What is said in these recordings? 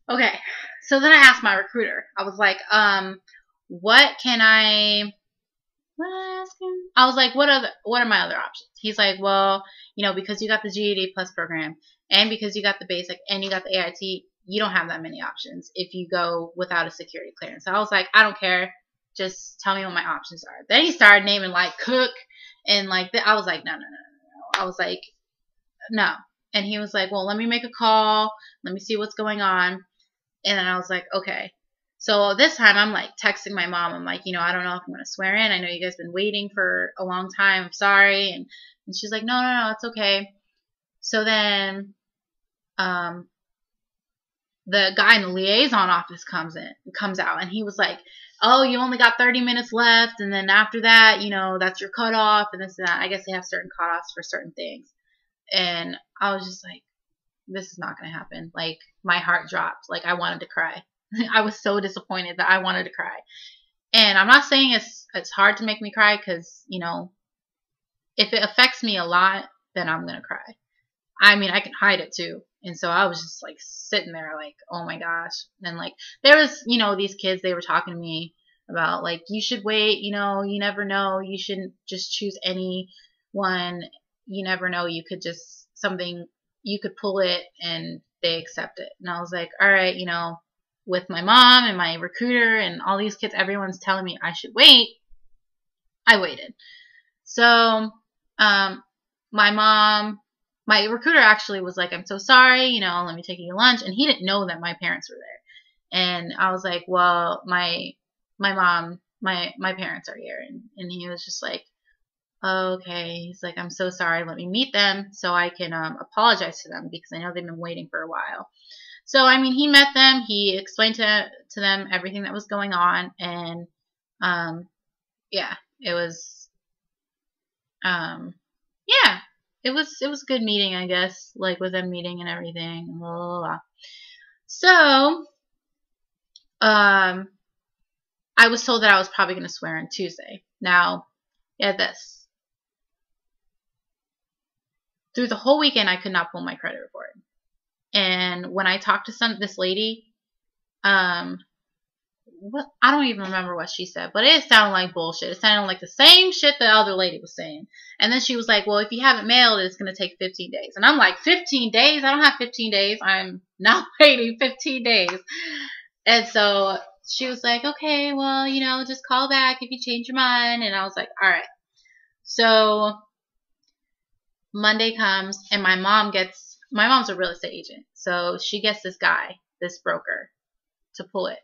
Okay. So then I asked my recruiter. I was like, what can what did I ask him? I was like, what are my other options? He's like, well, because you got the GED Plus program and because you got the basic and you got the AIT, you don't have that many options if you go without a security clearance. So I was like, I don't care. Just tell me what my options are. Then he started naming like cook and like I was like, no. I was like, no. And he was like, well, let me make a call. Let me see what's going on. And then I was like, okay. So this time I'm like texting my mom. I'm like, I don't know if I'm going to swear in. I know you guys been waiting for a long time. I'm sorry. And she's like, no, it's okay. So then the guy in the liaison office comes out, and he was like, oh, you only got 30 minutes left. And then after that, that's your cutoff and this and that. I guess they have certain cutoffs for certain things. And I was just like, this is not going to happen. Like, my heart dropped. Like, I wanted to cry. I was so disappointed that I wanted to cry. And I'm not saying it's hard to make me cry because, if it affects me a lot, then I'm going to cry. I mean, I can hide it too. And so I was just like sitting there like, oh my gosh. And like, there was, these kids, they were talking to me about like, you should wait, you never know. You shouldn't just choose anyone. You never know. You could you could pull it and they accept it. And I was like, all right, with my mom and my recruiter and all these kids, everyone's telling me I should wait. I waited. So, my recruiter actually was like, I'm so sorry, let me take you to lunch. And he didn't know that my parents were there. And I was like, well, my mom, my parents are here. And he was just like, okay. He's like, I'm so sorry. Let me meet them so I can apologize to them because I know they've been waiting for a while. So, I mean, he met them. He explained to them everything that was going on. And, yeah, it was, yeah. It was a good meeting, I guess, like with them meeting and everything, and blah, blah, blah. So, I was told that I was probably going to swear on Tuesday. Now, yeah, this. Through the whole weekend, I could not pull my credit report. And when I talked to this lady, I don't even remember what she said, but it sounded like bullshit. It sounded like the same shit the other lady was saying. And then she was like, well, if you haven't mailed, it's going to take 15 days. And I'm like, 15 days? I don't have 15 days. I'm not waiting 15 days. And so she was like, okay, well, just call back if you change your mind. And I was like, all right. So Monday comes and my mom's a real estate agent. So she gets this guy, this broker, to pull it.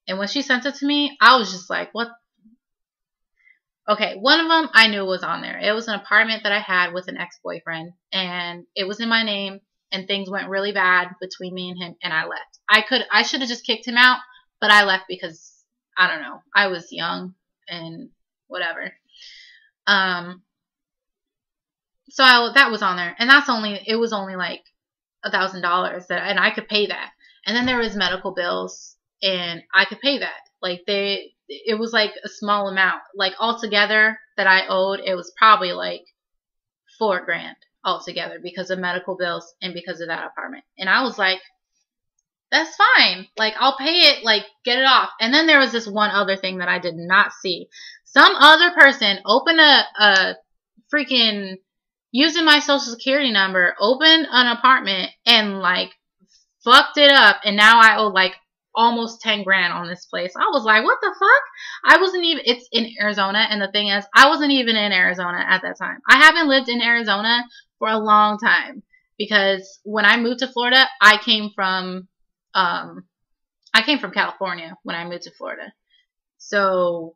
And when she sent it to me, I was just like, what? Okay, one of them I knew was on there. It was an apartment that I had with an ex-boyfriend, and it was in my name, and things went really bad between me and him, and I left. I should have just kicked him out, but I left because, I don't know, I was young and whatever. So that was on there, and it was only like $1,000 and I could pay that. And then there was medical bills. And I could pay that. Like it was like a small amount. Like altogether that I owed, it was probably like $4,000 altogether because of medical bills and because of that apartment. And I was like, that's fine. Like I'll pay it, like get it off. And then there was this one other thing that I did not see. Some other person opened a freaking using my social security number, opened an apartment and like fucked it up. And now I owe like almost 10 grand on this place. I was like, what the fuck? It's in Arizona. And the thing is, I wasn't even in Arizona at that time. I haven't lived in Arizona for a long time because when I moved to Florida, I came from California when I moved to Florida. So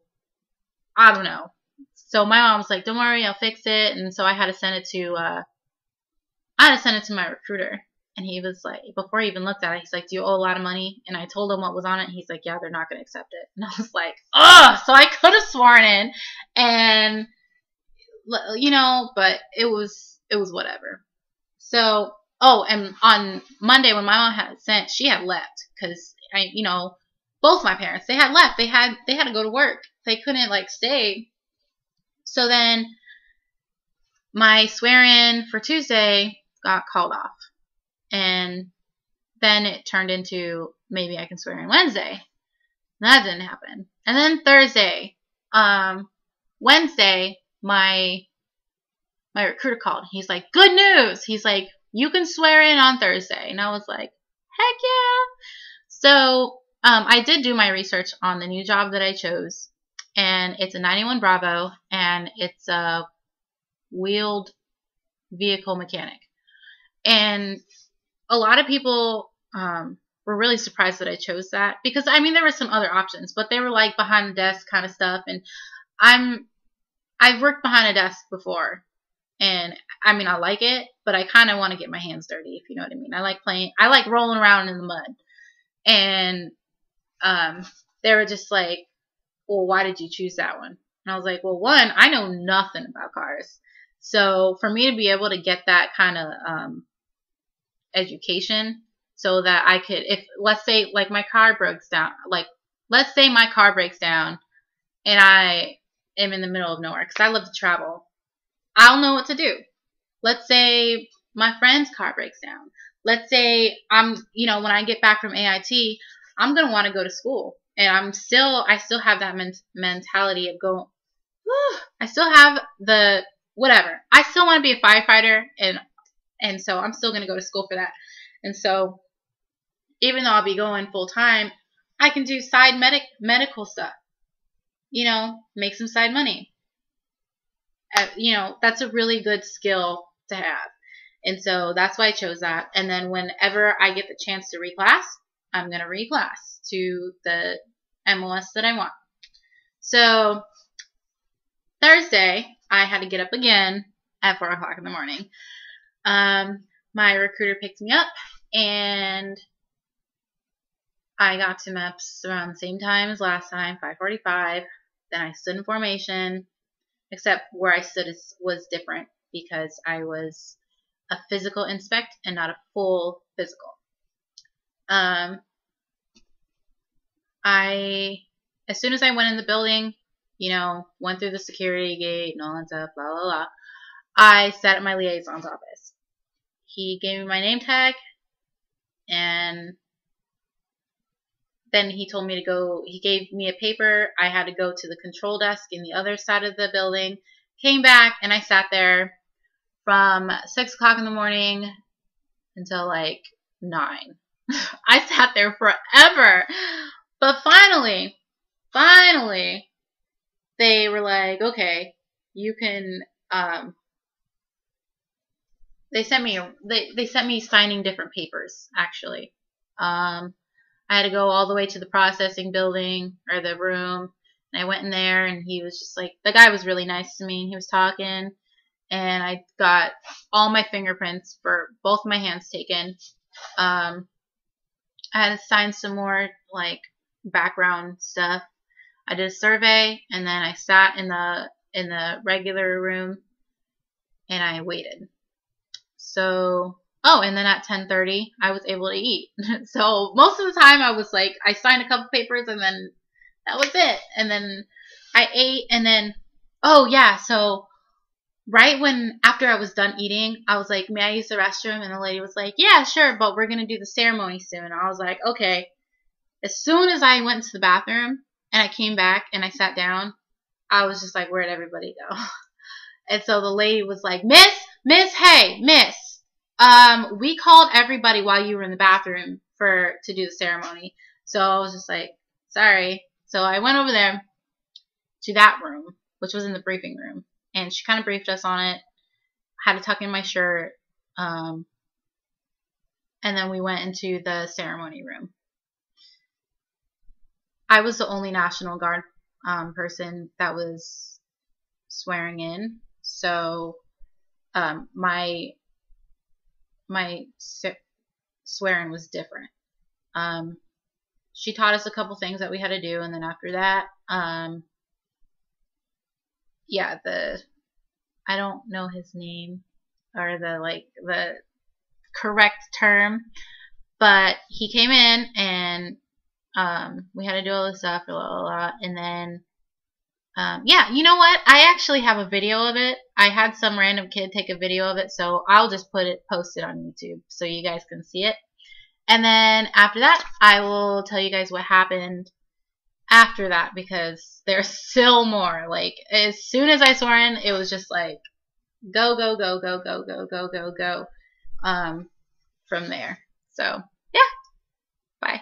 I don't know. So my mom was like, don't worry, I'll fix it. And so I had to send it to my recruiter. And he was like, before he even looked at it, he's like, do you owe a lot of money? And I told him what was on it. And he's like, yeah, they're not going to accept it. And I was like, ugh. So I could have sworn in. And, but it was whatever. So, and on Monday when my mom had it sent, she had left. Because, both my parents, they had left. They had to go to work. They couldn't, stay. So then my swear-in for Tuesday got called off. And then it turned into maybe I can swear in Wednesday. That didn't happen. And then Thursday, Wednesday, my recruiter called. He's like, good news. He's like, you can swear in on Thursday. And I was like, heck yeah. So I did do my research on the new job that I chose. And it's a 91 Bravo, and it's a wheeled vehicle mechanic. And a lot of people were really surprised that I chose that, because I mean there were some other options, but they were like behind the desk kind of stuff, and I've worked behind a desk before, and I mean I like it, but I kind of want to get my hands dirty, if you know what I mean. I like rolling around in the mud, and they were just like, well, why did you choose that one? And I was like, well, one, I know nothing about cars, so for me to be able to get that kind of education, so that I could, if let's say like my car breaks down, like let's say my car breaks down and I am in the middle of nowhere because I love to travel, I'll know what to do. Let's say my friend's car breaks down. Let's say when I get back from AIT, I'm going to want to go to school, and I still have that mentality of going, I still have the whatever. I still want to be a firefighter, and so I'm still going to go to school for that. And so even though I'll be going full time, I can do side medical stuff, make some side money. That's a really good skill to have. And so that's why I chose that. And then whenever I get the chance to reclass, I'm going to reclass to the MOS that I want. So Thursday, I had to get up again at 4 o'clock in the morning. My recruiter picked me up, and I got to MEPS around the same time as last time, 5:45. Then I stood in formation, except where I stood was different because I was a physical inspect and not a full physical. As soon as I went in the building, went through the security gate and all that stuff, blah, blah, blah, I sat at my liaison's office. He gave me my name tag, and then he told me to go. He gave me a paper. I had to go to the control desk in the other side of the building. Came back, and I sat there from 6 o'clock in the morning until like 9. I sat there forever. But finally, they were like, okay, you can, they sent me signing different papers, actually. I had to go all the way to the processing building, or the room, and I went in there, and he was just like, the guy was really nice to me, and he was talking, and I got all my fingerprints for both my hands taken. I had to sign some more, like, background stuff. I did a survey, and then I sat in the regular room, and I waited. So, and then at 10:30, I was able to eat. So most of the time, I was like, I signed a couple papers, and then that was it. And then I ate, and then, so right after I was done eating, I was like, may I use the restroom? And the lady was like, yeah, sure, but we're going to do the ceremony soon. And I was like, okay. As soon as I went to the bathroom and I came back and I sat down, I was just like, where'd everybody go? And so the lady was like, Miss, we called everybody while you were in the bathroom to do the ceremony. So I was just like, sorry. So I went over there to that room, which was in the briefing room, and she kind of briefed us on it. I had to tuck in my shirt. And then we went into the ceremony room. I was the only National Guard person that was swearing in, so my swearing was different. She taught us a couple things that we had to do, and then after that, I don't know his name or the correct term, but he came in and we had to do all this stuff, blah, blah, blah. And then, you know what? I actually have a video of it. I had some random kid take a video of it, so I'll just post it on YouTube so you guys can see it. And then after that, I will tell you guys what happened after that, because there's still more. Like, as soon as I swore in, it was just like, go, go, go, go, go, go, go, go, go, from there. So, yeah. Bye.